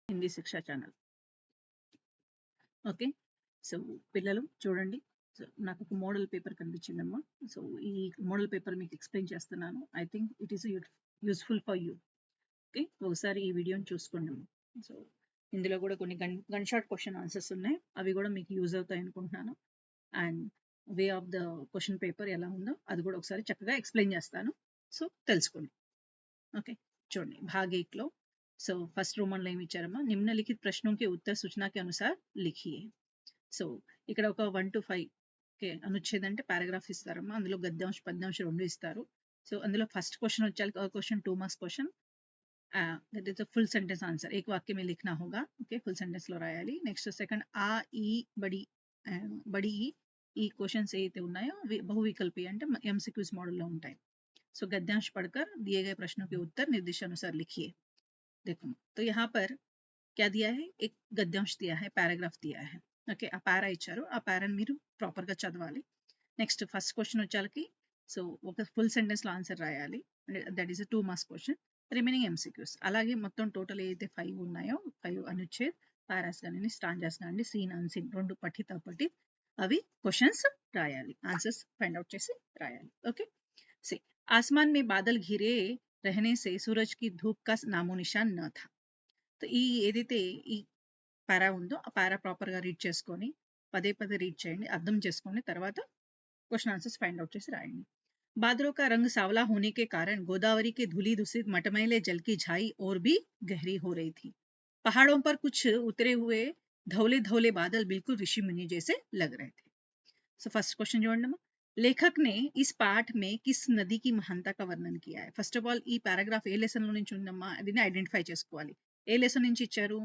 హిందీ శిక్ష channel. Okay, so పిల్లలు చూడండి. సో నాకు ఒక మోడల్ పేపర్ కనిపించిందమ్మా. సో ఈ మోడల్ పేపర్ మీకు ఎక్స్ప్లెయిన్ చేస్తున్నాను. I think it is useful for you. Okay, ఒకసారి ఈ వీడియోని చూసుకోండి. సో ఇందులో కూడా కొన్ని గన్ షాట్ క్వశ్చన్ ఆన్సర్స్ ఉన్నాయి, అవి కూడా మీకు యూజ్ అవుతాయి అనుకుంటున్నాను. And way of the question paper ఎలా ఉందో అది కూడా ఒకసారి చక్కగా ఎక్స్ప్లెయిన్ చేస్తాను. సో తెలుసుకోండి. ओके, చూడండి भाग 1 లో సో ఫస్ట్ రోమన్ లో ఏమి ఇచ్చారమ్మా, నిమ్నలిఖిత ప్రశ్నों के उत्तर सूचना के अनुसार लिखिए. సో ఇక్కడ ఒక 1 to 5 ఓకే అనుచ్ఛేదం అంటే పారాగ్రాఫ్ ఇస్తారమ్మా. అందులో గద్యాంశ పద్యాంశ రెండు ఇస్తారు. సో అందులో ఫస్ట్ క్వశ్చన్ వచ్చాక question 2 marks question, that is the full sentence answer एक वाक्य में लिखना होगा. ఓకే, ఫుల్ సెంటెన్స్ లో రాయాలి. నెక్స్ట్ సెకండ్ ఆ ఈ బడి బడి ఈ క్వశ్చన్స్ ఏవైతే ఉన్నాయో బహువికల్పి అంటే ఎంసీక్యూస్ మోడల్లో ఉంటాయి. सो गद्यांश पढ़कर दिए गए प्रश्नों के उत्तर निर्देशानुसार लिखिए. देखो तो यहाँ पर क्या दिया है, एक गद्यांश दिया है, पैराग्राफ दिया है. ఓకే, ఆ పారా ఇచ్చారు, ఆ పారాని మీరు ప్రాపర్గా చదవాలి. నెక్స్ట్ ఫస్ట్ క్వశ్చన్ వచ్చాకి సో ఒక ఫుల్ సెంటెన్స్ లో ఆన్సర్ రాయాలి. That is 2 marks question. Remaining MCQs. అలాగే మొత్తం టోటల్ ఏదైతే 5 ఉన్నాయో 5 అనుచ్ఛేద్, పారాస్ కానీ స్టాంజాస్ కానీ సీన్ అన్సీన్ రెండు పఠిత పఠిత్ అవి క్వశ్చన్స్ రాయాలి, ఆన్సర్స్ ఫైండ్ అవుట్ చేసి రాయాలి. ఓకే, सी आसमान में बादल घिरे रहने से सूरज की धूप का नामो निशान न था. तो ఈ ఏదైతే ఈ పారా ఉందో ఆ పారా ప్రాపర్ గా రీడ్ చేసుకొని పదే పదే రీడ్ చేయండి, అర్థం చేసుకొని తర్వాత क्वेश्चन आंसर्स फाइंड आउट చేసి రాయండి. बादलों का रंग सांवला होने के कारण गोदावरी के धूली दूषित मटमैले जल की झाई और भी गहरी हो रही थी. पहाड़ों पर कुछ उतरे हुए धौले धौले बादल बिल्कुल ऋषि मुनि जैसे लग रहे थे. सो फर्स्ट क्वेश्चन చూడండి. लेखक ने इस पाठ में किस नदी की महानता का वर्णन किया है. ఫస్ట్ ఆఫ్ ఆల్ ఈ పారాగ్రాఫ్ ఏ లెసన్ లో నుంచి ఉందమ్మా, దీన్ని ఐడెంటిఫై చేసుకోవాలి. ఏ లెసన్ నుంచి ఇచ్చారు?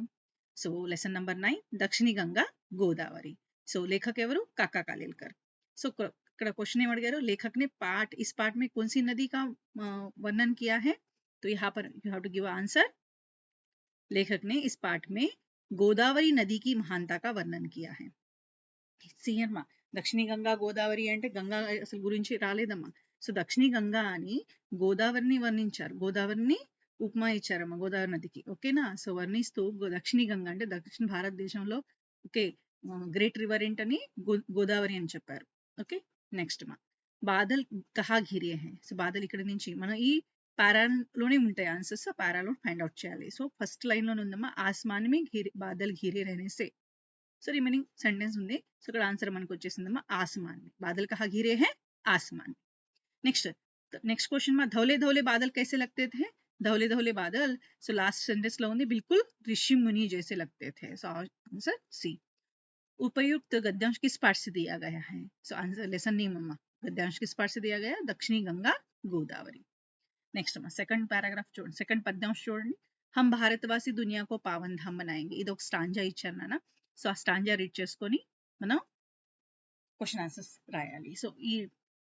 So lesson number 9 Dakshini Ganga Godavari. So లేఖక్ ఎవరు? కాకా కాలేల్కర్. సో ఇక్కడ क्वेश्चन ఏం అడిగారు, लेखक ने पाठ इस पाठ में कौन सी नदी का वर्णन किया है. तो यहाँ पर you have to give answer. लेखक ने इस पाठ में गोदावरी नदी की महानता का वर्णन किया है. సీఎమ్మా దక్షిణి గంగా గోదావరి అంటే గంగా అసలు గురించి రాలేదమ్మా. సో దక్షిణి గంగా అని గోదావరిని వర్ణించారు, గోదావరిని ఉపమా ఇచ్చారమ్మా గోదావరి నదికి. ఓకేనా, సో వర్ణిస్తూ దక్షిణి గంగా అంటే దక్షిణ భారతదేశంలో ఓకే గ్రేట్ రివర్ ఏంటని గోదావరి అని చెప్పారు. ఓకే, నెక్స్ట్ మా బాదల్ కహా ఘిరే హై. సో బాదల్ ఇక్కడ నుంచి మనం ఈ పారాలోనే ఉంటాయి ఆన్సర్స్, ఆ పారాలో ఫైండ్ అవుట్ చేయాలి. సో ఫస్ట్ లైన్ లోనే ఉందమ్మా, ఆస్మాన్ మే బాదల్ ఘిరే रहने సో రిమైనింగ్ సెంటెన్స్ ఉంది. సో ఇక్కడ ఆన్సర్ మనకు వచ్చేసిందమ్మా आसमान में बादल कहाँ घिरे हैं, आसमान. नेक्स्ट क्वेश्चन में धौले धौले बादल कैसे लगते थे. धौले धौले बादल सो लास्ट सेंटेंस లో ఉంది बिल्कुल ऋषि मुनि जैसे लगते थे. So answer C. उपयुक्त गद्यांश किस पाठ से दिया गया है. सो आंसर लेसन नेम अम्मा, गद्यांश किस पाठ से दिया गया, दक्षिणी गंगा गोदावरी. నెక్స్ట్ అమ్మా సెకండ్ పారాగ్రాఫ్ చూడండి, సెకండ్ పద్యాంశ చూడండి. हम भारतवासी दुनिया को पावन धाम बनाएंगे. ఇది ఒక స్టాంజా ఇచ్చారు నాన్న. సో ఆ స్టాంజా రీడ్ చేసుకొని మనం క్వశ్చన్ ఆన్సర్స్ రాయాలి. సో ఈ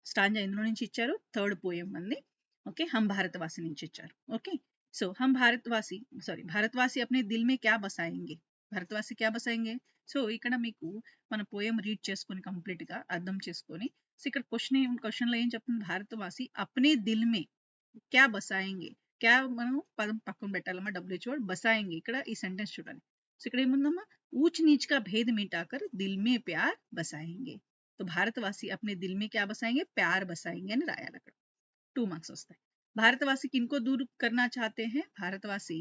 స్టాంజా ఇందులో నుంచి ఇచ్చారు, థర్డ్ పోయం అంది. ఓకే, हम भारतवासी నుంచి ఇచ్చారు. ఓకే, సో हम भारतवासी अपने दिल में क्या बसाएंगे. भारतवासी क्या बसाएंगे. సో ఇక్కడ మీకు మన పోయం రీడ్ చేసుకొని కంప్లీట్ గా అర్థం చేసుకొని, సో ఇక్కడ క్వశ్చన్ లో ఏం చెప్తుంది, భారతవాసి అప్నే దిల్ మే క్యా బసాయింగే. క్యా మనం పదం పక్కన పెట్టాలమ్మా, డబ్ల్యూహెచ్ బసాయింగే. ఇక్కడ ఈ సెంటెన్స్ చూడండి. సో ఇక్కడ ఏముందమ్మా, ऊंच नीच का भेद मिटाकर दिल में प्यार बसाएंगे. तो भारतवासी अपने दिल में क्या बसाएंगे, प्यार बसाएंगे అని రాయాలి. అక్కడ 2 మార్క్స్ వస్తాయి. भारतवासी किनको दूर करना चाहते हैं. भारतवासी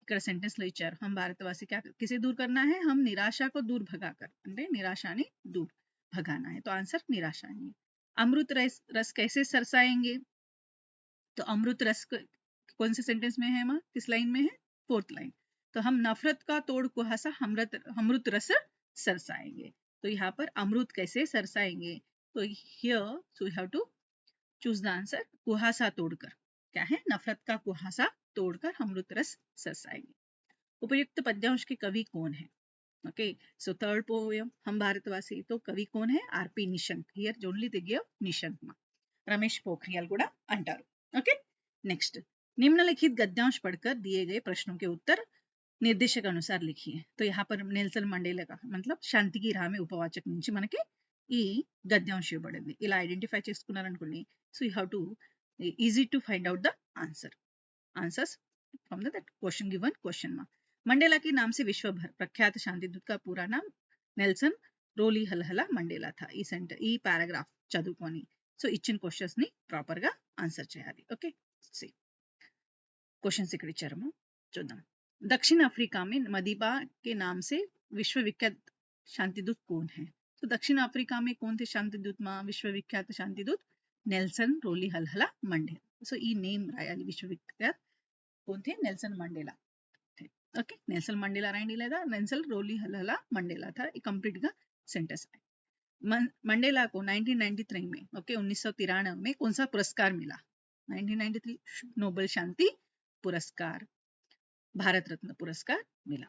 ఇక్కడ సెంటెన్స్ లో ఇచ్చారు, हम भारतवासी क्या किसे दूर करना है, हम निराशा को दूर भगाकर అంటే నిరాశాని दूर भगाना है. तो आंसर निराशा है. अमृत रस कैसे सरसाएंगे. तो अमृत रस कौन से सेंटेंस में है माँ, किस लाइन में है, 4th लाइन. तो हम नफरत का तोड़ कुहासा अमृत रस सरसाएंगे. तो यहाँ पर अमृत कैसे सरसाएंगे. तो here so you have to choose the answer. कुहासा तोड़कर, क्या है, नफरत का कुहासा तोड़कर अमृत रस सरसाएंगे. उपयुक्त पद्यांश के कवि कौन है. ओके, सो थर्ड पोएम हम भारतवासी. तो कवि कौन है, RP Nishank. Here only the give Nishank मा, रमेश पोखरियाल కూడా అంటారు. ओके, नेक्स्ट निम्नलिखित गद्यांश पढ़कर दिए गए प्रश्नों के उत्तर నిర్దేశక అనుసార్ లిఖియే. तो यहाँ पर నెల్సన్ మండేలా का मतलब శాంతికి రామే ఉపవాచక నుంచి మనకి ఈ గద్యాంశ ఇవ్వబడింది. ఇలా ఐడెంటిఫై చేసుకున్నారనుకోండి, so you have to easy to find out the answers from that question given question మా. मंडेला के नाम से विश्व भर प्रख्यात शांति दूत का पूरा नाम నెల్సన్ రోలీ హల్హలా మండేలా था ఈ పారాగ్రాఫ్ చదువుకొని సో ఇచ్చిన క్వశ్చన్స్ ని ప్రాపర్ గా ఆన్సర్ చేయాలి ఓకే क्वेश्चन ఇక్కడ ఇచ్చారమ్మా చూద్దాం दक्षिण अफ्रीका में मदीबा के नाम से विश्वविख्यात शांतिदूत कौन है तो दक्षिण अफ्रीका में कौन थे शांतिदूत में विश्वविख्यात शांतिदूत नेल्सन रोली हलहला मंडेला सो ई नेम रायाली विश्वविख्यात कौन थे नेल्सन मंडेला थे ओके नेल्सन मंडेला रायंडी लेदा नेल्सन रोली हलहला मंडेला था ये कंप्लीट का सेंटेंस है मंडेला को 1993 में ओके 1993 में कौन सा पुरस्कार मिला 1993 नोबेल शांति पुरस्कार भारत रत्न पुरस्कार मिला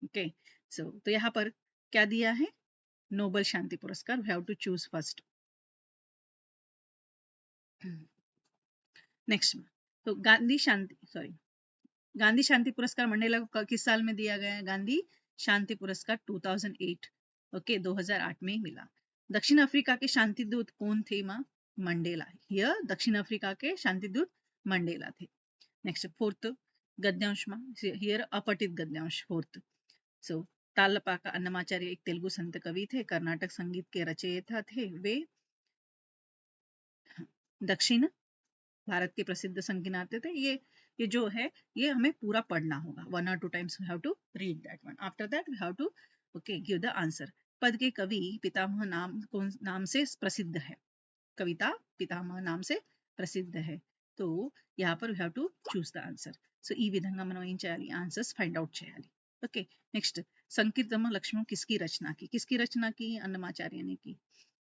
ओके सो तो यहाँ पर क्या दिया है नोबेल शांति पुरस्कार we have to choose first next तो गांधी शांति पुरस्कार मंडेला को किस साल में दिया गया है गांधी शांति पुरस्कार 2008 ओके 2008 में मिला दक्षिण अफ्रीका के शांति दूत कौन थे माँ मंडेला हियर दक्षिण अफ्रीका के शांति दूत मंडेला थे नेक्स्ट फोर्थ गद्यांश हियर अपठित गद्यांश फोर्थ सो तालपाका अन्नमाचार्य एक तेलुगु संत कवि थे कर्नाटक संगीत के रचयिता थे वे दक्षिण भारत के प्रसिद्ध संगीतज्ञ थे ये जो है ये हमें पूरा पढ़ना होगा 1 or 2 times we have to read that one after that we have to okay give the answer पद के कवि पितामह नाम से प्रसिद्ध है कविता पितामह नाम से प्रसिद्ध है तो यहाँ पर we have to choose the answer so ఈ విధంగా మనం ఏం చేయాలి ఆన్సర్స్ ఫైండ్ అవుట్ చేయాలి ఓకే నెక్స్ట్ సంకీర్తన లక్ష్మణ్ किसकी रचना की अन्नमाचार्य ने की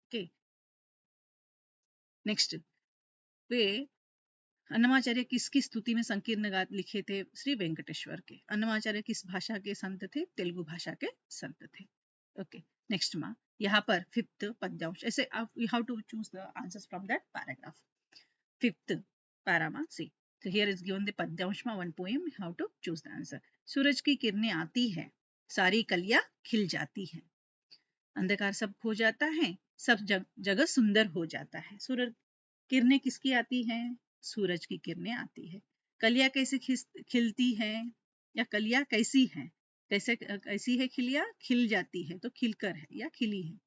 ओके नेक्स्ट वे अन्नमाचार्य किसकी स्तुति में संकीर्ण लिखे थे श्री वेंकटेश्वर के अन्नमाचार्य किस भाषा के संत थे तेलुगु भाषा के संत थे ओके नेक्स्ट माँ यहाँ पर फिफ्थ पद्यांश ऐसे you have to choose the answers from that paragraph fifth पैरामा सी तो हियर इज गिवन द पद्यांश में one poem you have to choose the answer सूरज की किरणें आती है सारी कलियां खिल जाती है अंधकार सब खो जाता है सब जगह सुंदर हो जाता है सूरज किरणें किसकी आती हैं सूरज की किरणें आती है कलियां कैसे खिलती है या कलियां कैसी है कैसी है खिलिया खिल जाती है तो खिलकर है या खिली है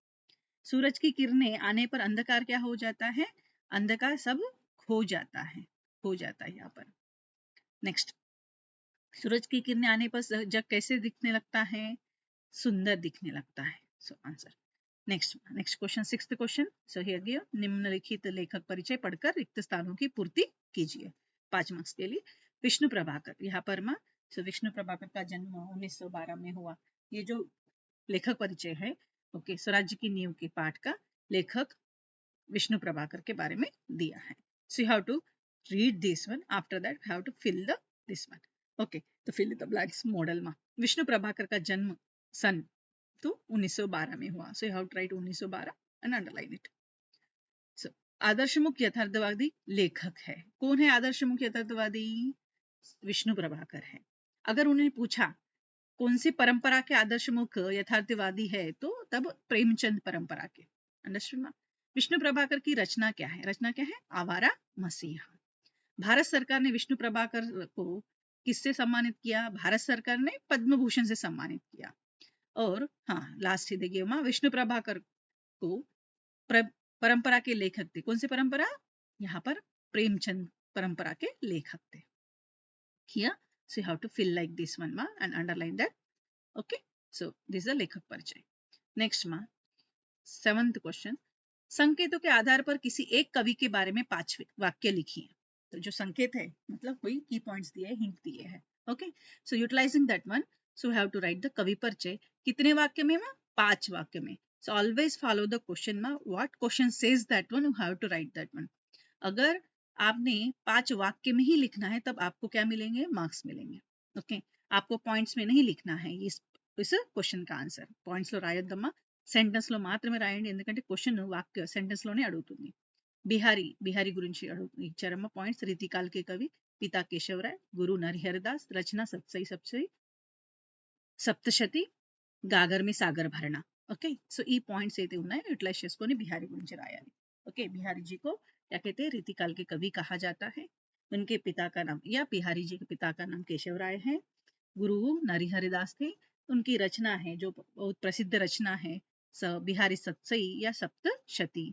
सूरज की किरणें आने पर अंधकार क्या हो जाता है अंधकार सब खो जाता है यहाँ पर नेक्स्ट सूरज की किरणें आने पर जग कैसे दिखने लगता है सुंदर दिखने लगता है so answer next question sixth question so here given निम्नलिखित लेखक परिचय पढ़कर रिक्त स्थानों की पूर्ति कीजिए 5 मार्क्स के लिए विष्णु प्रभाकर यहाँ पर माँ सो विष्णु प्रभाकर का जन्म 1912 में हुआ ये जो लेखक परिचय है ओके स्वराज्य की नींव के पाठ का लेखक विष्णु प्रभाकर के बारे में दिया है so you have to read this one after that you have to fill the this one okay तो फिल द ब्लैंक्स मॉडल में विष्णु प्रभाकर का जन्म सन तो 1912 में हुआ so you have to write 1912 and underline it so आदर्शमुख यथार्थवादी लेखक है कौन है आदर्शमुख यथार्थवादी विष्णु प्रभाकर है अगर उन्हें पूछा कौन सी परंपरा के आदर्शमुख यथार्थवादी है तो तब प्रेमचंद परंपरा के अंडरस्टूड विष्णु प्रभाकर की रचना क्या है आवारा मसीहा भारत सरकार ने विष्णु प्रभाकर को किससे सम्मानित किया भारत सरकार ने पद्म भूषण से सम्मानित किया और हाँ लास्ट ही देखिए माँ विष्णु प्रभाकर को परंपरा के लेखक थे कौन सी परंपरा यहाँ पर प्रेमचंद परंपरा के लेखक थे here so you have to fill like this one ma and underline that okay so this is a लेखक परिचय next ma 7th question संकेतों के आधार पर किसी एक कवि के बारे में 5 वाक्य लिखिए तो जो संकेत है मतलब कोई की पॉइंट्स दिए हिंट दिए हैं okay so utilising that one so have to write the कवि परिचय कितने वाक्य में 5 वाक्य में so always follow the question में what question says that one you have to write that one अगर आपने 5 वाक्य में ही लिखना है तब आपको क्या मिलेंगे मार्क्स मिलेंगे ओके आपको पॉइंट्स में नहीं लिखना है इस क्वेश्चन का आंसर पॉइंट्स లో రాయొద్దమ్మా సెంటెన్స్ లో మాత్రమే రాయండి ఎందుకంటే క్వశ్చన్ వాక్య సెంటెన్స్ లోనే అడుగుతుంది బిహారీ గురించి ఇచ్చారమ్మా పాయింట్స్ రీతికాల్ के कवि पिता केशवराय गुरु नरहरिदास रचना సప్తశతి గాగర్ में सागर भरना ఓకే సో ఈ పాయింట్స్ అయితే ఉన్నాయో యూటిలైజ్ చేసుకొని బిహారీ గురించి రాయాలి ओके बिहारी जी को क्या कहते हैं रीतिकाल के कवि कहा जाता है उनके पिता का नाम या बिहारी जी के पिता का नाम केशव राय है गुरु नरिहरिदास थे। उनकी रचना है जो बहुत प्रसिद्ध रचना है बिहारी सत्सई या सप्तशती।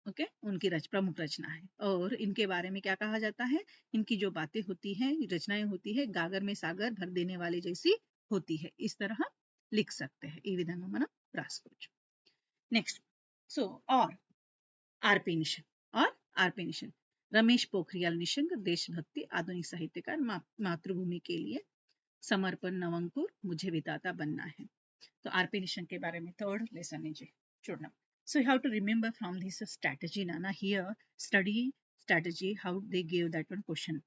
ओके, उनकी प्रमुख रचना है। और इनके बारे में क्या कहा जाता है, इनकी जो बातें होती हैं, रचनाएं होती है, गागर में सागर भर देने वाले जैसी होती है। इस तरह लिख सकते हैं ఈ విధంగా మనం రాసుకోవచ్చు. నెక్స్ట్ సో आरपी निशंक और आरपी निशंक रमेश पोखरियाल निशंक देशभक्ति आधुनिक साहित्यकार मातृभूमि के लिए समर्पण नवंकुर मुझे विधाता बनना है. तो आरपी निशंक के बारे में थर्ड लेसन नीचे చూడడం. So you have to remember from this strategy Nana here study strategy how they gave that one question.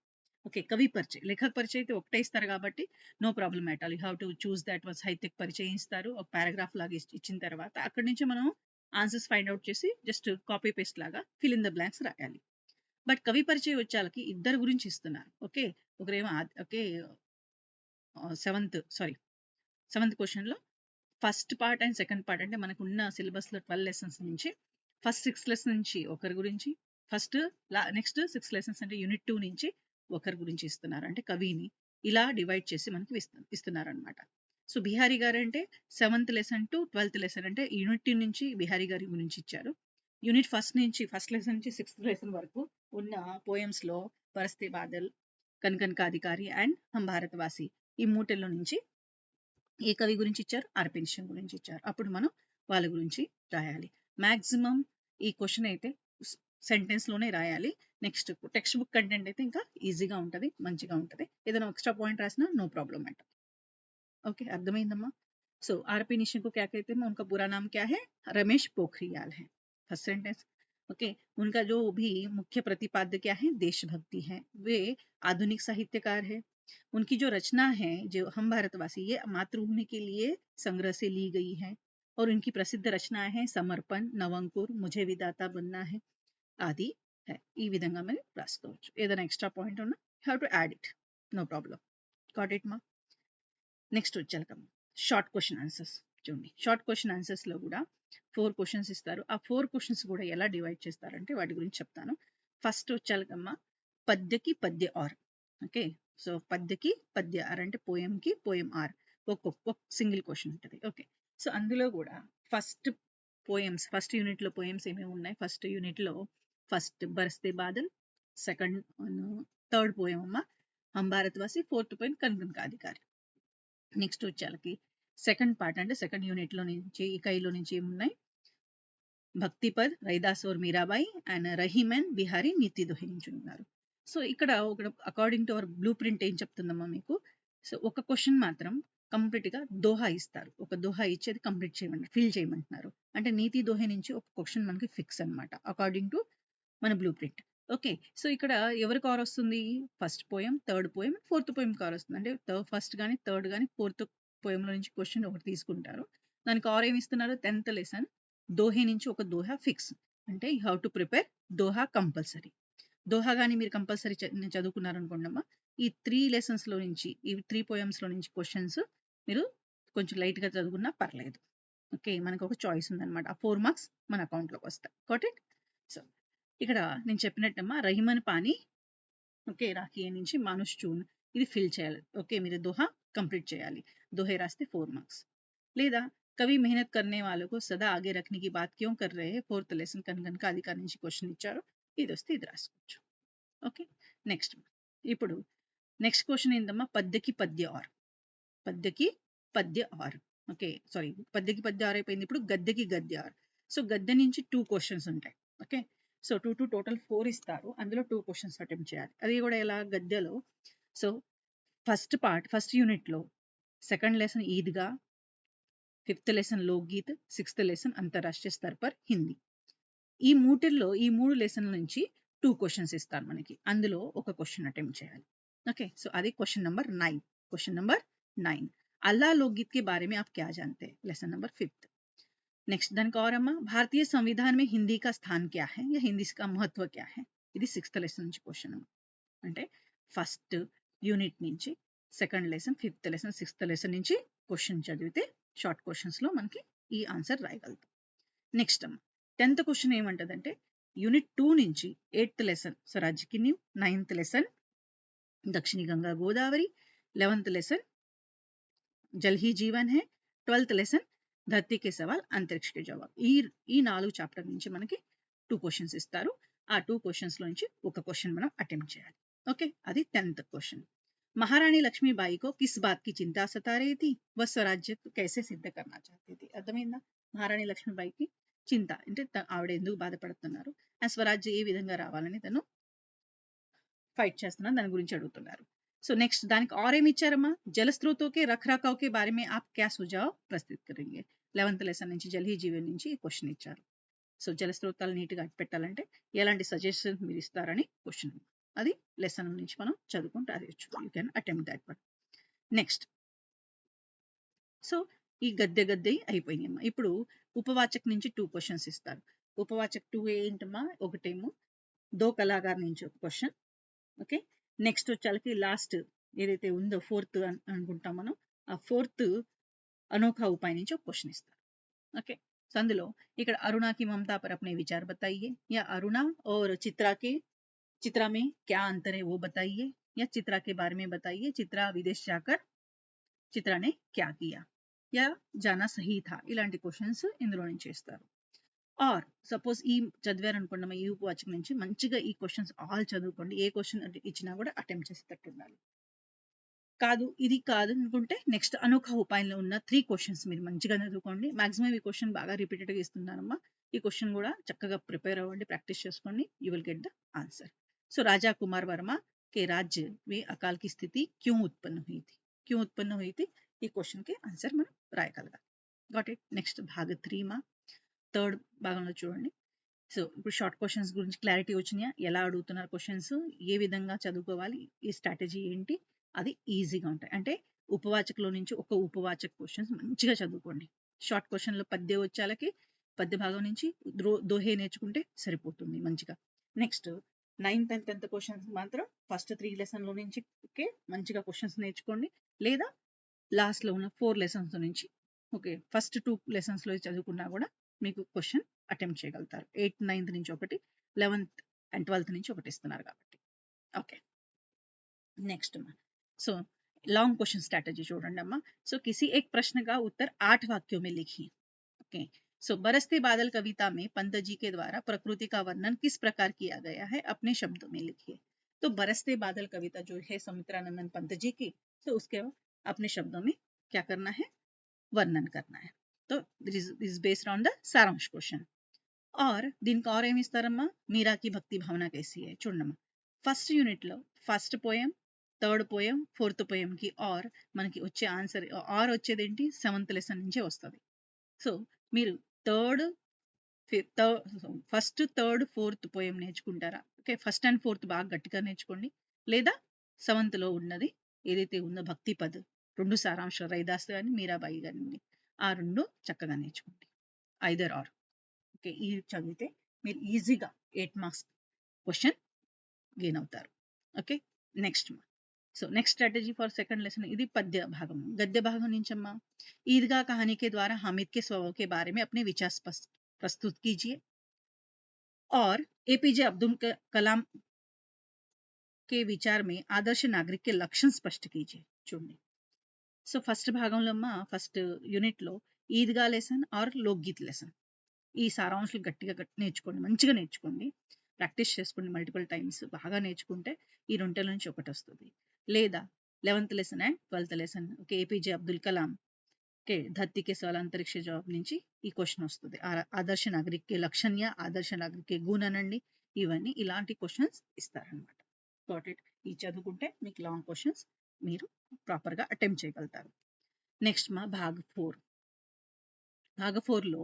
Okay, కవి పరిచయం, లేఖక పరిచయం అయితే ఒకటే ఇస్తారు కాబట్టి no problem at all. You have to choose that was సాహిత్యక పరిచయం ఇస్తారు, ఒక పారాగ్రాఫ్ లాగా ఇచ్చిన తర్వాత అక్కడి నుంచి మనం ఆన్సర్స్ ఫైండ్ అవుట్ చేసి జస్ట్ కాపీ పేస్ట్ లాగా ఫిల్ ఇన్ ద బ్లాంక్స్ రాయాలి. బట్ కవి పరిచయం వచ్చేళ్ళకి ఇద్దరు గురించి ఇస్తున్నారు. ఓకే, ఒకరేమో ఓకే సెవెంత్ క్వశ్చన్లో first part and second part అంటే మనకు ఉన్న సిలబస్లో 12 లెసన్స్ నుంచి ఫస్ట్ 6 లెసన్ నుంచి ఒకరి గురించి, నెక్స్ట్ 6 లెసన్స్ అంటే యూనిట్ 2 నుంచి ఒకరి గురించి ఇస్తున్నారు. అంటే కవిని ఇలా డివైడ్ చేసి మనకి ఇస్తున్నారు అనమాట. సో బిహారీ గారు అంటే 7th lesson to 12th lesson అంటే యూనిట్ 2 నుంచి బిహారీ గారి గురించి ఇచ్చారు. యూనిట్ ఫస్ట్ లెసన్ నుంచి 6th లెసన్ వరకు ఉన్న పోయమ్స్ లో బరస్తే బాదల్, కనకన్ కా అధికారి అండ్ హమ్ భారతవాసి ఈ మూటల్లో నుంచి ఏ కవి గురించి ఇచ్చారు, ఆర్పి నిశంక్ గురించి ఇచ్చారు. అప్పుడు మనం వాళ్ళ గురించి రాయాలి. మాక్సిమం ఈ క్వశ్చన్ అయితే సెంటెన్స్ లోనే రాయాలి. నెక్స్ట్ టెక్స్ట్ బుక్ కంటెంట్ అయితే ఇంకా ఈజీగా ఉంటుంది, మంచిగా ఉంటుంది. ఏదైనా ఎక్స్ట్రా పాయింట్ రాసినా నో प्रॉब्लम है. ओके, అర్థమైందమ్మా. సో आरपी निशंक को क्या कहते हैं, उनका पूरा नाम क्या है, रमेश पोखरियाल है. First sentence. ओके, उनका जो भी मुख्य प्रतिपाद्य क्या है, देशभक्ति है. वे आधुनिक साहित्यकार है. उनकी जो रचना है जो हम भारतवासी, ये मातृभूमि के लिए संग्रह से ली गई है. और उनकी प्रसिद्ध रचनाएं हैं समर्पण, नवंकुर, मुझे विधाता बनना है आदि है. ఈ విధంగా మనం రాసుకోవచ్చు. ఏదైనా ఎక్స్ట్రా పాయింట్ ఉన్నా have to add it, no problem. Got it మా. నెక్స్ట్ వచ్చేలకమ్మ షార్ట్ క్వశ్చన్ ఆన్సర్స్. చూడండి, షార్ట్ క్వశ్చన్ ఆన్సర్స్ లో కూడా 4 క్వశ్చన్స్ ఇస్తారు. ఆ 4 క్వశ్చన్స్ కూడా ఎలా డివైడ్ చేస్తారంటే వాటి గురించి చెప్తాను. ఫస్ట్ వచ్చేలకమ్మ పద్యకి పద్య ఆర్. ఓకే, సో పద్యకి పద్య ఆర్ అంటే పోయంకి పోయం ఆర్, ఒక్కొక్క సింగిల్ క్వశ్చన్ ఉంటుంది. ఓకే, సో అందులో కూడా ఫస్ట్ యూనిట్ లో పోయమ్స్ ఏమేమి ఉన్నాయి, ఫస్ట్ యూనిట్ లో first Baraste Badal, second third poem అమ్మ Hum Bharatvasi, fourth poem Kan Kan ka Adhikari. Next వచ్చేళ్ళకి సెకండ్ పార్ట్ అంటే సెకండ్ యూనిట్ లో నుంచి ఇకైలో నుంచి ఏమున్నాయి, భక్తిపద్, రైదాస్ और మీరాబాయి అండ్ రహీమ్ అండ్ బిహారీ నీతి దోహే నుంచి ఉన్నారు. సో ఇక్కడ ఒక according to our blue print ఏం చెప్తుందమ్మా మీకు, సో ఒక క్వశ్చన్ మాత్రం కంప్లీట్ గా దోహా ఇస్తారు. ఒక దోహా ఇచ్చేది కంప్లీట్ చేయమంటారు, ఫిల్ చేయమంటున్నారు. అంటే నీతి దోహే నుంచి ఒక క్వశ్చన్ మనకి ఫిక్స్ అనమాట అకార్డింగ్ టు మన బ్లూ ప్రింట్. ఓకే, సో ఇక్కడ ఎవరి కార్ వస్తుంది, first poem, third poem, fourth poem car వస్తుంది. అంటే ఫస్ట్ కానీ థర్డ్ కానీ ఫోర్త్ పోయంలో నుంచి క్వశ్చన్ ఒకటి తీసుకుంటారు. దానికి కార్ ఏమి ఇస్తున్నారు, 10th లెసన్ దోహే నుంచి ఒక దోహా ఫిక్స్. అంటే you have to prepare Doha compulsory. Doha కానీ మీరు కంపల్సరీ చదువుకున్నారనుకోండమ్మా, ఈ 3 లెసన్స్ లో నుంచి, ఈ 3 పోయమ్స్ లో నుంచి క్వశ్చన్స్ మీరు కొంచెం లైట్ గా చదువుకున్నా పర్లేదు. ఓకే, మనకు ఒక చాయిస్ ఉందన్నమాట. ఆ 4 మార్క్స్ మన అకౌంట్ లోకి వస్తాయి. Got it. సో ఇక్కడ నేను చెప్పినట్టమ్మా రహిమన్ పానీ, ఓకే, రాఖీ నుంచి మానుష్ చూన్, ఇది ఫిల్ చేయాలి. ఓకే, మీరు దోహా కంప్లీట్ చేయాలి. దోహే రాస్తే 4 మార్క్స్. లేదా कभी मेहनत करने वालों को सदा आगे रखने की बात क्यों कर रहे हैं, 4th లెసన్ కనకన్ కా అధికారి నుంచి క్వశ్చన్ ఇచ్చారు. ఇది వస్తే ఇది రాసుకోవచ్చు. ఓకే, నెక్స్ట్ ఇప్పుడు నెక్స్ట్ క్వశ్చన్ ఏందమ్మా, పద్యకి పద్య ఆర్. పద్యకి పద్య ఆర్. ఓకే, సారీ, పద్యకి పద్య ఆర్ అయిపోయింది. ఇప్పుడు గద్దెకి గద్య ఆర్. సో గద్దె నుంచి 2 క్వశ్చన్స్ ఉంటాయి. ఓకే, సో 2 టోటల్ 4 ఇస్తారు. అందులో 2 క్వశ్చన్స్ అటెంప్ట్ చేయాలి. అది కూడా ఎలా, గద్దెలో సో ఫస్ట్ యూనిట్ లో second lesson Idgah, 5th lesson Lokgeet, 6th lesson అంతర్రాష్ట్రీయ స్తర్ పర్ హిందీ. ఈ 3 లెసన్ల నుంచి 2 క్వశ్చన్స్ ఇస్తారు మనకి. అందులో ఒక క్వశ్చన్ అటెంప్ట్ చేయాలి. ఓకే, సో అది క్వశ్చన్ నెంబర్ 9. क्वेश्चन नंबर 9, अल्लाह लोकगीत के बारे में आप क्या जानते हैं, लेसन नंबर 5th. नेक्स्ट धन का और अम्मा, भारतीय संविधान में हिंदी का स्थान क्या है या हिंदी का महत्व क्या है, ఇది 6th లెసన్ నుంచి క్వశ్చన్ అమ్మ. అంటే ఫస్ట్ యూనిట్ నుంచి second lesson, 5th lesson, 6th lesson నుంచి క్వశ్చన్ చదివితే షార్ట్ క్వశ్చన్స్ లో మనకి ఈ ఆన్సర్ రాయగలుగుతాం. నెక్స్ట్ అమ్మ 10th క్వశ్చన్ ఏమంటదంటే యూనిట్ 2 నుంచి 8th లెసన్ స్వరాజ్య की नींव, 9th లెసన్ దక్షిణి గంగా గోదావరి, 11th లెసన్ జల్ హీ జీవన్ హే, 12th లెసన్ ధర్తీ కే సవాల్ అంతరిక్ష కే జవాబ్. ఈ 4 చాప్టర్ నుంచి మనకి 2 క్వశ్చన్స్ ఇస్తారు. ఆ 2 క్వశ్చన్స్ లో నుంచి ఒక క్వశ్చన్ మనం అటెంప్ట్ చేయాలి. ఓకే, అది 10th క్వశ్చన్. महारानी लक्ष्मीबाई को किस बात की चिंता सता रही थी, वह स्वराज्य को कैसे सिद्ध करना चाहती थी. అర్థమైందా? మహారాణి లక్ష్మీబాయికి చింత అంటే ఆవిడ ఎందుకు బాధపడుతున్నారు, ఆ స్వరాజ్యం ఏ విధంగా రావాలని తను ఫైట్ చేస్తున్నారు, దాని గురించి అడుగుతున్నారు. సో నెక్స్ట్ దానికి और ఏమి ఇచ్చారమ్మా, జలస్రోతో కే రఖరఖావ్ కే బారే మే ఆప్ క్యా సుజావ్ ప్రస్తుత కरेंगे. 11th లెసన్ నుంచి జల్ హీ జీవన్ నుంచి ఈ క్వశ్చన్ ఇచ్చారు. సో జలస్రోతాలు నీట్గా పెట్టాలంటే ఎలాంటి సజెషన్స్ మీరు ఇస్తారని క్వశ్చన్. అది లెసన్ నుంచి మనం చదువుకుంటూ రాయొచ్చు. You can attempt that one. Next so ఈ గద్దె అయిపోయినాయమ్మా. ఇప్పుడు ఉపవాచక్ నుంచి 2 క్వశ్చన్స్ ఇస్తారు. ఉపవాచక్ 2 ఏంటమ్మా, ఒకటేమో దో కళాకార్ నుంచి ఒక క్వశ్చన్. ఓకే, నెక్స్ట్ వచ్చాలకి లాస్ట్ ఏదైతే ఉందో 4th అనుకుంటాం మనం, ఆ 4th అనోఖా ఉపాయ్ నుంచి ఒక క్వశ్చన్ ఇస్తారు. ఓకే, సో అందులో ఇక్కడ అరుణా కి మమతా पर अपने विचार बताइए, या अरुणा और चित्रा में क्या अंतर है वो बताइए, या चित्रा के बारे में बताइए, चित्रा विदेश जाकर चित्रा ने क्या किया, या जाना सही था. ఇలాంటి క్వశ్చన్స్ ఇందులో నుంచి ఇస్తారు. ఆర్ సపోజ్ ఈ చదివారనుకోండి, ఈ ఉపవాచకం నుంచి మంచిగా ఈ క్వశ్చన్స్ ఆల్ చదువుకోండి. ఏ క్వశ్చన్ ఇచ్చినా కూడా అటెంప్ట్ చేసేటట్టు ఉండాలి. కాదు ఇది కాదు అనుకుంటే నెక్స్ట్ అనోఖా ఉపాయంలో ఉన్న 3 క్వశ్చన్స్ మీరు మంచిగా చదువుకోండి. మాక్సిమం ఈ క్వశ్చన్ బాగా రిపీటెడ్గా ఇస్తున్నారమ్మా. ఈ క్వశ్చన్ కూడా చక్కగా ప్రిపేర్ అవ్వండి, ప్రాక్టీస్ చేసుకోండి. You will get the answer. So राजा कुमार वर्मा के राज्य में अकाल की स्थिति क्यों उत्पन्न हुई थी, क्यों उत्पन्न हुई थी, ఈ క్వశ్చన్ కి ఆన్సర్ మనం రాయగలగాలి. Got it. నెక్స్ట్ భాగ 3 మా 3rd భాగంలో చూడండి. సో ఇప్పుడు షార్ట్ క్వశ్చన్స్ గురించి క్లారిటీ వచ్చినాయా, ఎలా అడుగుతున్నారు క్వశ్చన్స్, ఏ విధంగా చదువుకోవాలి, ఈ స్ట్రాటజీ ఏంటి, అది ఈజీగా ఉంటాయి. అంటే ఉపవాచకలో నుంచి ఒక ఉపవాచక క్వశ్చన్స్ మంచిగా చదువుకోండి. షార్ట్ క్వశ్చన్లో పద్య వచ్చాలకి పద్య భాగం నుంచి దోహే నేర్చుకుంటే సరిపోతుంది మంచిగా. Next 9th and 10th questions మాత్రం ఫస్ట్ 3 లెసన్లో నుంచి ఓకే మంచిగా క్వశ్చన్స్ నేర్చుకోండి. లేదా లాస్ట్లో ఉన్న 4 లెసన్స్ నుంచి ఓకే ఫస్ట్ 2 లెసన్స్లో చదువుకున్నా కూడా మీకు క్వశ్చన్ అటెంప్ట్ చేయగలుగుతారు. 8th 9th నుంచి ఒకటి, 11th and 12th నుంచి ఒకటి ఇస్తున్నారు కాబట్టి. ఓకే, నెక్స్ట్ అమ్మా. సో लॉन्ग क्वेश्चन स्ट्रैटेजी చూడండి అమ్మా. సో किसी एक प्रश्न का उत्तर 8 वाक्यों में लिखिए. ओके, सो बरसते बादल कविता में पंत जी के द्वारा प्रकृति का वर्णन किस प्रकार किया गया है, अपने शब्दों में लिखिए. तो बरसते बादल कविता जो है सुमित्रानंदन पंत जी की, तो उसके अपने शब्दों में क्या करना है, वर्णन करना है. तो दिस बेस्ड ऑन द सारांश क्वेश्चन. और దీనికి और ఏమి ఇస్తారమ్మా, మీరా की भक्ति भावना कैसी है చూడమ్మా. ఫస్ట్ యూనిట్ లో first poem, 3rd poem, 4th poem కి ఆర్ మనకి వచ్చే ఆన్సర్ ఆర్ వచ్చేది ఏంటి, 7th లెసన్ నుంచే వస్తుంది. సో మీరు ఫస్ట్ 3rd 4th పోయం నేర్చుకుంటారా, ఓకే ఫస్ట్ అండ్ 4th బాగా గట్టిగా నేర్చుకోండి. లేదా 7th లో ఉన్నది ఏదైతే ఉందో భక్తి పద్ 2 సారాంశాలు రైదాస్ కానీ మీరాబాయి కానీ ఆ 2 చక్కగా నేర్చుకోండి. Either are. ఓకే, ఈ చదివితే మీరు ఈజీగా 8 మార్క్స్ క్వశ్చన్ గెయిన్ అవుతారు. Okay, next so next strategy for second lesson ఇది పద్య భాగం. గద్య భాగం నుంచి అమ్మా ईदगाह कहानी के द्वारा हामिद के स्वभाव के बारे में अपने विचार प्रस्तुत कीजिए और एपीजे अब्दुल कलाम के विचार में आदर्श नागरिक के लक्षण स्पष्ट कीजिए. చూడండి, సో ఫస్ట్ భాగంలో అమ్మా ఫస్ట్ యూనిట్ లో ఈద్గా లెసన్ ఆర్ లోక్గీత్ లెసన్ ఈ సారాంశాలు గట్టిగా నేర్చుకోండి, మంచిగా నేర్చుకోండి, ప్రాక్టీస్ చేసుకోండి మల్టిపుల్ టైమ్స్. బాగా నేర్చుకుంటే ఈ 2 నుంచి ఒకటి వస్తుంది. లేదా 11th lesson and 12th lesson okay APJ Abdul Kalam okay ధర్తీ కే సవాల్ అంతరిక్ష జవాబ్ నుంచి ఈ క్వశ్చన్ వస్తుంది. ఆదర్శ నాగరిక్ లక్షణ్య ఆదర్శ నాగరిక్ గుణ అనండి, ఇవన్నీ ఇలాంటి క్వశ్చన్స్ ఇస్తారనమాట. Got it. ఈ చదువుకుంటే మీకు లాంగ్ క్వశ్చన్స్ మీరు ప్రాపర్గా అటెంప్ట్ చేయగలుగుతారు. నెక్స్ట్ మా భాగ 4. భాగ 4లో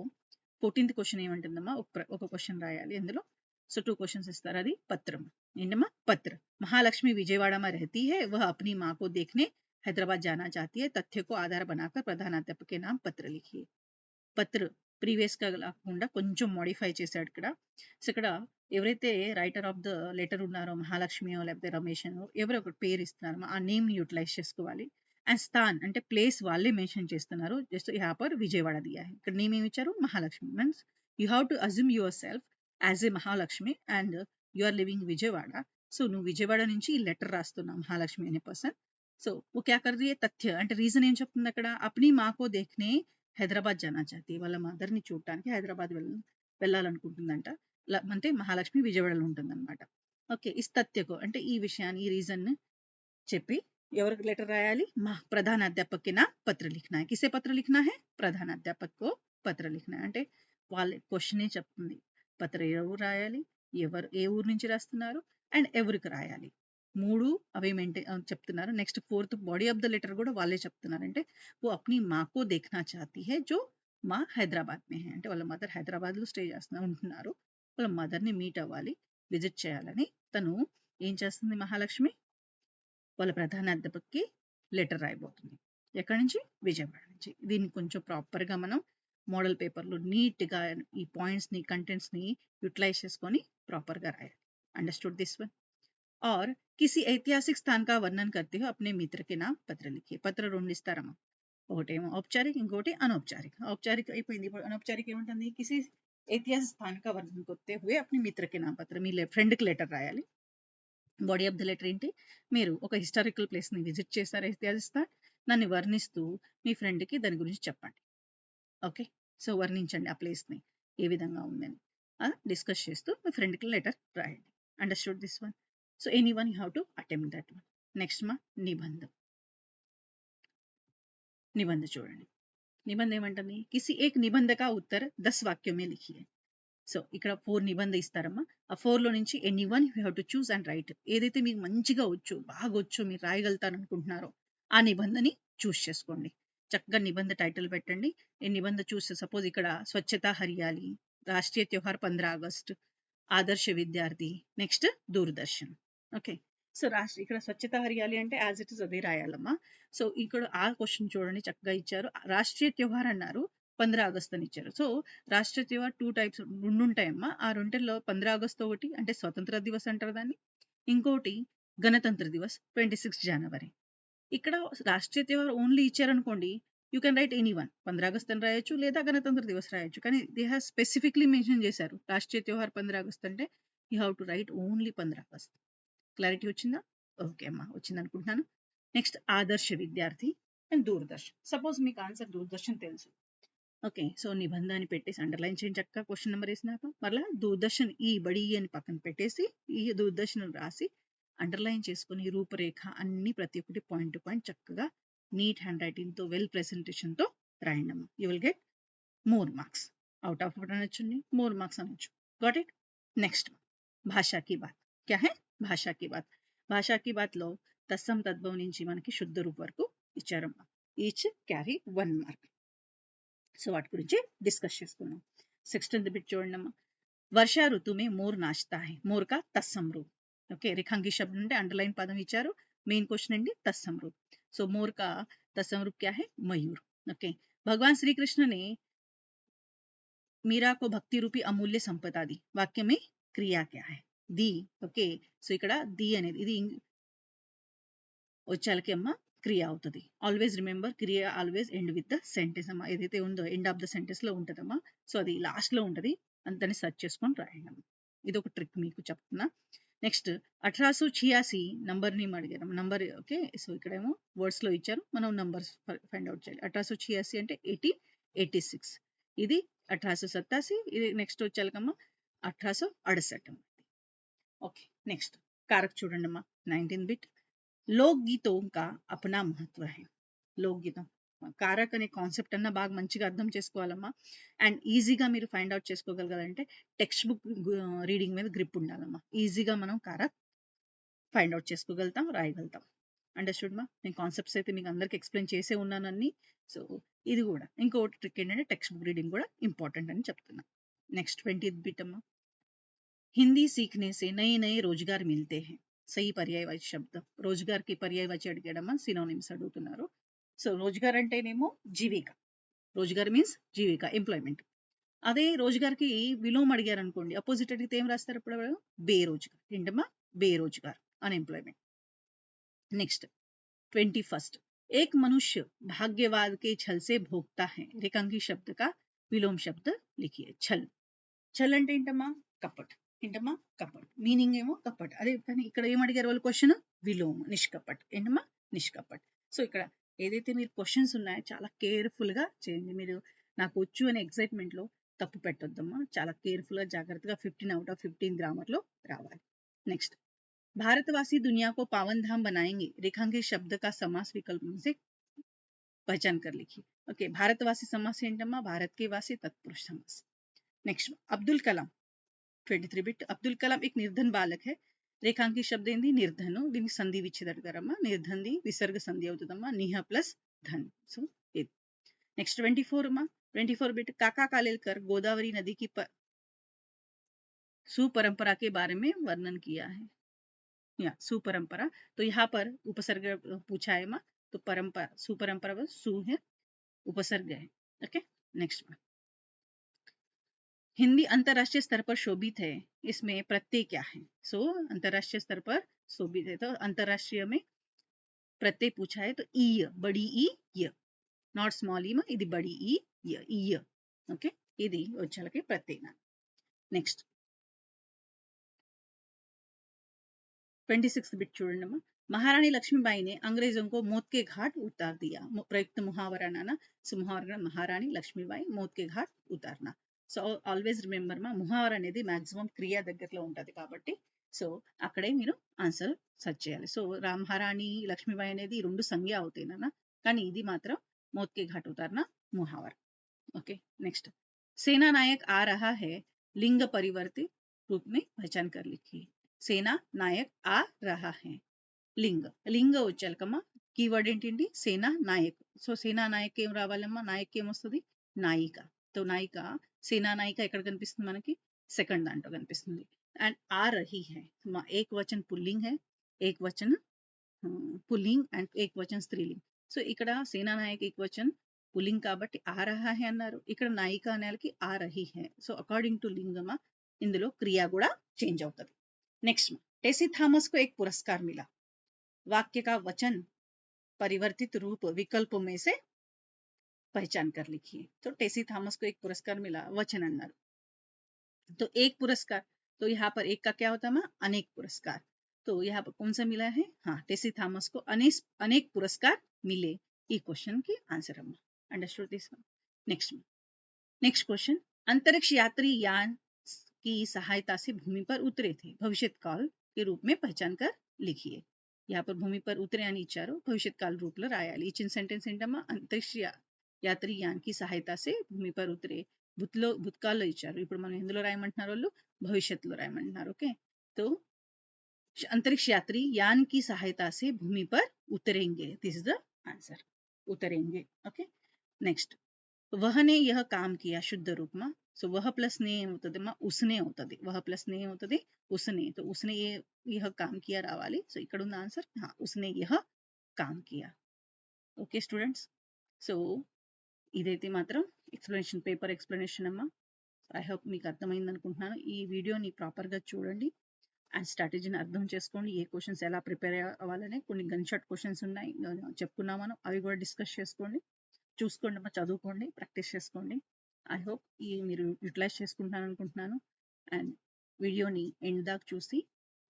14th క్వశ్చన్ ఏమంటుందమ్మా, ఒక క్వశ్చన్ రాయాలి. అందులో సో 2 क्वेश्चंस ఇస్తారు. అది పత్రం ఏంటమ్మా, పత్ర. महालक्ष्मी विजयवाड़ा में रहती है, वह अपनी माँ को देखने हैदराबाद जाना चाहती है, तथ्य को आधार बनाकर प्रधानाध्यापक के नाम पत्र लिखिए. పత్ర ప్రీవియస్ గా కాకుండా కొంచెం మోడిఫై చేశాడు ఇక్కడ. సో ఇక్కడ ఎవరైతే రైటర్ ఆఫ్ ద లెటర్ ఉన్నారో మహాలక్ష్మి లేకపోతే రమేష్ ఎవరో ఒక పేరు ఇస్తున్నారు, ఆ నేమ్ ని యూటిలైజ్ చేసుకోవాలి. అండ్ స్థాన్ అంటే ప్లేస్ వాళ్ళే మెన్షన్ చేస్తున్నారు. జస్ట్ యా పర్ విజయవాడ దియా है. ఇక్కడ నేమ్ ఏమి ఇచ్చారు, Mahalakshmi. Means you have to assume yourself as a Mahalakshmi and you are living Vijayawada. So నువ్వు విజయవాడ నుంచి ఈ లెటర్ రాస్తున్నావు మహాలక్ష్మి అనే పర్సన్. సో वो क्या कर रही है తథ్య అంటే రీజన్ ఏం చెప్తుంది అక్కడ अपनी माँ को देखने హైదరాబాద్ जाना चाहती है వాళ్ళ మదర్ని చూడటానికి హైదరాబాద్ వెళ్ళాలనుకుంటుందంట అంటే మహాలక్ష్మి విజయవాడలో ఉంటుందన్నమాట ఓకే ఇస్ తథ్యకు అంటే ఈ విషయాన్ని ఈ రీజన్ చెప్పి ఎవరికి లెటర్ రాయాలి మా ప్రధానాధ్యాపక్ కి నా పత్ర లిఖనా है किसे पत्र लिखना है ప్రధానాధ్యాపక్ को పత్ర లిఖనా అంటే వాళ్ళ క్వశ్చన్ చెప్తుంది పత్ర ఎవరు రాయాలి ఎవరు ఏ ఊరు నుంచి రాస్తున్నారు అండ్ ఎవరికి రాయాలి మూడు అవే మెయింటైన్ చెప్తున్నారు next fourth body of the letter కూడా వాళ్ళే చెప్తున్నారు అంటే वो अपनी माँ को देखना चाहती है जो మా హైదరాబాద్ మే హై అంటే వాళ్ళ మదర్ హైదరాబాద్ లో స్టే ఉంటున్నారు వాళ్ళ మదర్ ని మీట్ అవ్వాలి విజిట్ చేయాలని తను ఏం చేస్తుంది మహాలక్ష్మి వాళ్ళ ప్రధానాధ్యాపక్కి లెటర్ రాయబోతుంది ఎక్కడి నుంచి విజయవాడ నుంచి దీన్ని కొంచెం ప్రాపర్గా మనం మోడల్ పేపర్లో నీట్గా ఈ పాయింట్స్ని కంటెంట్స్ని యూటిలైజ్ చేసుకొని ప్రాపర్గా రాయాలి అండర్స్టూడ్ దిస్ వన్ और किसी ऐतिहासिक स्थान का वर्णन करते हो अपने मित्र के नाम पत्र लिखिए पत्र రెండు ఇస్తారమ్మా ఒకటేమో ఔపచారిక ఇంకోటి అనౌపచారిక ఔపచారిక అయిపోయింది ఇప్పుడు అనౌపచారిక ఏముంటుంది కిసి ऐतिहासिक स्थान का वर्णन करते हुए अपने मित्र के नाम पत्र మీ ఫ్రెండ్కి లెటర్ రాయాలి బాడీ ఆఫ్ ద లెటర్ ఏంటి మీరు ఒక హిస్టారికల్ ప్లేస్ని విజిట్ చేశారు ఐతిహాసిస్తాన్ దాన్ని వర్ణిస్తూ మీ ఫ్రెండ్కి దాని గురించి చెప్పండి ఓకే సో వర్ణించండి ఆ ప్లేస్ని ఏ విధంగా ఉందని డిస్కస్ చేస్తూ మీ ఫ్రెండ్కి లెటర్ రాయండి understood this one so any one you have to attempt that one next మా నిబంధం నిబంధ చూడండి నిబంధ ఏమంటుంది కిసి ఏక్ నిబంధ కా ఉత్తర్ 10 వాక్యం మే లిఖియే సో ఇక్కడ 4 నిబంధ ఇస్తారమ్మా ఆ 4లో నుంచి any one you have to choose and right ఏదైతే మీకు మంచిగా వచ్చు బాగా వచ్చు మీరు రాయగలుగుతారు అనుకుంటున్నారో ఆ నిబంధని చూస్ చేసుకోండి చక్కగా నిబంధ టైటిల్ పెట్టండి ఈ నిబంధ చూస్తే సపోజ్ ఇక్కడ స్వచ్ఛత హరియాలి రాష్ట్రీయ త్యోహార్ 15 ఆగస్ట్ ఆదర్శ విద్యార్థి నెక్స్ట్ దూరదర్శన్ ఓకే సో ఇక్కడ స్వచ్ఛత హరియాలి అంటే యాజ్ ఇట్ ఇస్ అదే రాయాలమ్మా సో ఇక్కడ ఆ క్వశ్చన్ చూడండి చక్కగా ఇచ్చారు రాష్ట్రీయ త్యోహార్ అన్నారు 15 ఆగస్ట్ అని ఇచ్చారు సో రాష్ట్రీయ త్యోహార్ 2 టైప్స్ రెండు ఉంటాయమ్మా ఆ రెంటిల్లో 15 ఆగస్ట్ ఒకటి అంటే స్వతంత్ర దివస్ అంటారు దాన్ని ఇంకోటి గణతంత్ర దివస్ 26 జనవరి ఇక్కడ రాష్ట్రీయ త్యోహార్ ఓన్లీ ఇచ్చారనుకోండి you can write any one 15 August అని రాయొచ్చు లేదా గణతంత్ర దివస్ రాయొచ్చు కానీ దే హ్యావ్ స్పెసిఫిక్లీ మెన్షన్ చేశారు రాష్ట్రీయ త్యోహార్ 15 ఆగస్ట్ అంటే you have to right only 15 August clarity వచ్చిందా ఓకే అమ్మా వచ్చింది అనుకుంటున్నాను నెక్స్ట్ ఆదర్శ విద్యార్థి అండ్ దూరదర్శన్ సపోజ్ మీకు ఆన్సర్ దూరదర్శన్ తెలుసు ఓకే సో నిబంధాన్ని పెట్టేసి అండర్లైన్ చేయండి చక్కగా క్వశ్చన్ నెంబర్ వేసినాక మరలా దూరదర్శన్ ఈ బడి అని పక్కన పెట్టేసి ఈ దూరదర్శన్ రాసి అండర్లైన్ చేసుకుని రూపరేఖ అన్ని ప్రతి ఒక్కటి పాయింట్ టు పాయింట్ చక్కగా నీట్ హ్యాండ్ రైటింగ్తో వెల్ ప్రెజెంటేషన్తో రాయండి అమ్మా you will get more marks out of అనొచ్చండి మోర్ మార్క్స్ అనొచ్చు గాట్ ఇట్ నెక్స్ట్ భాషా కి బాత్ క్యా హై భాషా కి బాత్ భాషా కి బాత్లో తస్సం తద్భవం నుంచి మనకి శుద్ధ రూప్ వరకు ఇచ్చారమ్మా ఈచ్ క్యారీ 1 మార్క్ సో వాటి గురించి డిస్కస్ చేసుకున్నాం 16th బిట్ చూడండి అమ్మా వర్షా ఋతు మే మోర్ నాచతా హై మోర్ కా తస్సం రూప్ ఓకే రేఖాంకి శబ్దం అంటే అండర్లైన్ పదం ఇచ్చారు మెయిన్ క్వశ్చన్ అండి తస్సం రూప్ సో మోర్ కా तत्सम रूप क्या है मयूर ओके भगवान श्री कृष्ण ने मीरा को भक्ति रूपी अमूल्य संपदा दी वाक्य में क्रिया क्या है दी ओके సో ఇక్కడ ది అనేది ఇది వచ్చాలకి అమ్మ క్రియ అవుతుంది ఆల్వేస్ రిమెంబర్ క్రియ always end with the sentence అమ్మా ఏదైతే ఉందో ఎండ్ ఆఫ్ ద సెంటెన్స్ లో ఉంటుందమ్మా సో అది లాస్ట్ లో ఉంటుంది అంతని సెర్చ్ చేసుకొని రాయండి అమ్మ ఇది ఒక ట్రిక్ మీకు చెప్తున్నా నెక్స్ట్ 1886 నంబర్ ని అడిగారు నంబర్ ఓకే సో ఇక్కడేమో వర్డ్స్ లో ఇచ్చారు మనం నంబర్స్ ఫైండ్ అవుట్ చేయాలి 1886 అంటే 86 ఇది 1887 ఇది నెక్స్ట్ వచ్చేలకమ్మా 1868 ఓకే నెక్స్ట్ कारक చూడండి అమ్మా 19th బిట్ లోక్గీతో కా అప్నా మహత్వ హై లోక్గీతం కారక్ అనే కాన్సెప్ట్ అన్న బాగా మంచిగా అర్థం చేసుకోవాలమ్మా అండ్ ఈజీగా మీరు ఫైండ్ అవుట్ చేసుకోగలగాలంటే టెక్స్ట్ బుక్ రీడింగ్ మీద గ్రిప్ ఉండాలమ్మా ఈజీగా మనం కారక్ ఫైండ్ అవుట్ చేసుకోగలుగుతాం రాయగలుగుతాం అండర్స్టూడ్ మా నేను కాన్సెప్ట్స్ అయితే మీకు అందరికి ఎక్స్ప్లెయిన్ చేసే ఉన్నానని సో ఇది కూడా ఇంకోటి ట్రిక్ ఏంటంటే టెక్స్ట్ బుక్ రీడింగ్ కూడా ఇంపార్టెంట్ అని చెప్తున్నా నెక్స్ట్ 20th బిట్ అమ్మా हिंदी सीखने से नए नए रोजगार मिलते हैं सही पर्यायवाची शब्द रोजगार की पर्यायवाची అడిగాడమ్మా సినోనిమ్స్ అడుగుతున్నారు సో రోజ్గార్ అంటేనేమో జీవిక రోజ్గార్ మీన్స్ జీవిక ఎంప్లాయ్మెంట్ అదే రోజ్గార్కి విలోమ అడిగారు అనుకోండి అపోజిట్ అడిగితే ఏం రాస్తారు ఇప్పుడు బేరోజ్గార్ ఏంటమ్మా బేరోజ్గార్ అన్ఎంప్లాయ్మెంట్ నెక్స్ట్ 21st एक मनुष्य भाग्यवाद के छल से भोगता है रेखांकी शब्द का विलोम शब्द लिखिए छल छल అంటే ఏంటమ్మా కపట్ ఏంటమ్మా కపట్ మీనింగ్ ఏమో కపట్ అదే కానీ ఇక్కడ ఏం అడిగారు వాళ్ళు క్వశ్చన్ విలోమ నిష్కపట్ ఏంటమ్మా నిష్కపట్. సో ఇక్కడ ఏదైతే మీరు క్వశ్చన్స్ ఉన్నాయో చాలా కేర్ఫుల్గా చేయండి. మీరు నాకు వచ్చు అనే ఎక్సైట్మెంట్లో తప్పు పెట్టొద్దమ్మా. చాలా కేర్ఫుల్గా జాగ్రత్తగా 15 out of 15 గ్రామర్లో రావాలి. నెక్స్ట్, भारतवासी दुनिया को पावन धाम बनाएंगे रेखांकित शब्द का समास विकल्प से पहचान कर लिखिए. ओके, भारतवासी समास ఏంటమ్మా? भारत के वासी तत्पुरुष समास. Next, Abdul Kalam 23 bit. అబ్దుల్ కలాం एक निर्धन बालक है. రేఖాంకి శబ్ద ఏంది? నిర్ధను. దీనికి సంధి విచ్ఛేద అడగారమ్మా. నిర్ధంది విసర్గ సంధి అవుతుందమ్మా. నిహ ప్లస్ ధన్. సో ఇది. నెక్స్ట్ 24 అమ్మా. 24 बिट. काका कालेलकर गोदावरी नदी की सुपरंपरा के बारे में वर्णन किया है. या सुपरंपरा, तो यहाँ पर उपसर्ग पूछा है माँ, तो परंपरा सुपरंपरा सु है, उपसर्ग है. ओके, नेक्स्ट, हिंदी अंतरराष्ट्रीय स्तर पर शोभित है, इसमें प्रत्यय क्या है? सो अंतरराष्ट्रीय स्तर पर शोभित है, तो अंतरराष्ट्रीय में प्रत्यय पूछा है, तो ई, बड़ी ई य, नॉट स्मॉल ई मा, इदी बड़ी ई य. ओके, इदी వచ్చేలకి ప్రత్యయ. నెక్స్ట్ 26 बिट చూడండి. महारानी लक्ष्मीबाई ने अंग्रेजों को मौत के घाट उतार दिया. प्रयुक्त मुहावरा नाना. సో ముహావరా మహారాణి లక్ష్మీబాయి మౌత్ కే ఘాట్ ఉతార్నా. సో ఆల్వేస్ రిమెంబర్ మా, ముహావరా అనేది మాక్సిమం క్రియ దగ్గరలో ఉంటుంది కాబట్టి సో అక్కడే మీరు ఆన్సర్ సెర్చ్ చేయాలి. సో మహారాణి లక్ష్మీబాయి అనేది రెండు సంజ్ఞ అవుతాయి నాన్న, కానీ ఇది మాత్రం మౌత్ కే ఘాట్ ఉతార్నా ముహావరా. ఓకే, నెక్స్ట్, सेना नायक आ रहा है लिंग परिवर्तित रूप में पहचान कर लिखिए. सेना नायक आ रहा है. లింగ లింగ వచ్చాకమ్మా కీవర్డ్ ఏంటి? సేనా నాయక్. సో సేనా నాయక్ ఏం రావాలమ్మా? నాయక్ ఏమొస్తుంది? నాయిక. తో నాయిక, సేనా నాయిక ఎక్కడ కనిపిస్తుంది మనకి? సెకండ్ దాంట్లో కనిపిస్తుంది. అండ్ ఆ రహీ హై, ఏక్ వచన్ పుల్లింగ్ హై, ఏక్ వచన్ పుల్లింగ్ అండ్ ఏక్ వచన్ స్త్రీలింగ్. సో ఇక్కడ సేనా నాయక్ ఏక్ వచన్ పుల్లింగ్ కాబట్టి ఆ రహా హై అన్నారు. ఇక్కడ నాయిక అనేకి ఆ రహీ హై. సో అకార్డింగ్ టు లింగమా ఇందులో క్రియ కూడా చేంజ్ అవుతుంది. నెక్స్ట్, టెసీ థామస్ को एक पुरस्कार मिला. वाक्य का वचन परिवर्तित रूप विकल्पों में से पहचान कर लिखिए. तो टेसी थॉमस को एक पुरस्कार मिला, वचन अन्नर. तो एक पुरस्कार, तो यहाँ पर एक का क्या होता है? अनेक पुरस्कार. तो यहाँ पर कौन सा मिला है? हाँ, टेसी थॉमस को अनेक पुरस्कार मिले. ये क्वेश्चन की आंसर हम अंडरस्टूड दिस. नेक्स्ट क्वेश्चन, अंतरिक्ष यात्री यान की सहायता से भूमि पर उतरे थे, भविष्य काल के रूप में पहचान कर लिखिए. यहाँ पर भूमि पर उतरे అని ఇచ్చారు, భవిష్యత్ కాల రూపంలో రాయాలి. ఇచ్చిన సెంటెన్స్ ఏంటమ్మా? అంతరిక్ష యాత్రి యాన్ కి సహాయత సే భూమి పర్ ఉతరే. భూతకాల్లో ఇచ్చారు, ఇప్పుడు మనం ఎందులో రాయమంటున్నారు? వాళ్ళు భవిష్యత్తులో రాయమంటున్నారు. ఓకే, तो अंतरिक्ष यात्री यान की सहायता से भूमि पर उतरेंगे. दिस इज द आंसर, उतरेंगे. ओके, नेक्स्ट, वह ने यह काम किया शुद्ध रूप में. సో वह प्लस ने ఏమవుతుందమ్మా? उसने అవుతుంది. वह प्लस ने ఏమవుతుంది? उसने. तो उसने यह काम किया రావాలి. సో ఇక్కడ ఉన్న ఆన్సర్ उसने यह काम किया. ఓకే స్టూడెంట్స్, సో ఇదైతే మాత్రం ఎక్స్ప్లెనేషన్, పేపర్ ఎక్స్ప్లెనేషన్ అమ్మా. ఐ హోప్ మీకు అర్థమైంది అనుకుంటున్నాను. ఈ వీడియోని ప్రాపర్గా చూడండి అండ్ స్ట్రాటజీని అర్థం చేసుకోండి. ఏ క్వశ్చన్స్ ఎలా ప్రిపేర్ అవ్వాలని కొన్ని గన్ షాట్ క్వశ్చన్స్ ఉన్నాయి చెప్పుకున్నాం మనం, అవి కూడా డిస్కస్ చేసుకోండి. చూసుకోండి అమ్మా, చదువుకోండి, ప్రాక్టీస్ చేసుకోండి. ఐ హోప్ ఈ మీరు యూటిలైజ్ చేసుకుంటాను అనుకుంటున్నాను. అండ్ వీడియోని ఎండ్ దాకా చూసి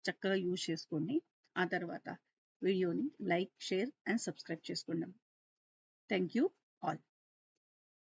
చక్కగా యూజ్ చేసుకోండి. ఆ తర్వాత వీడియోని లైక్, షేర్ అండ్ సబ్స్క్రైబ్ చేసుకోండి. Thank you all.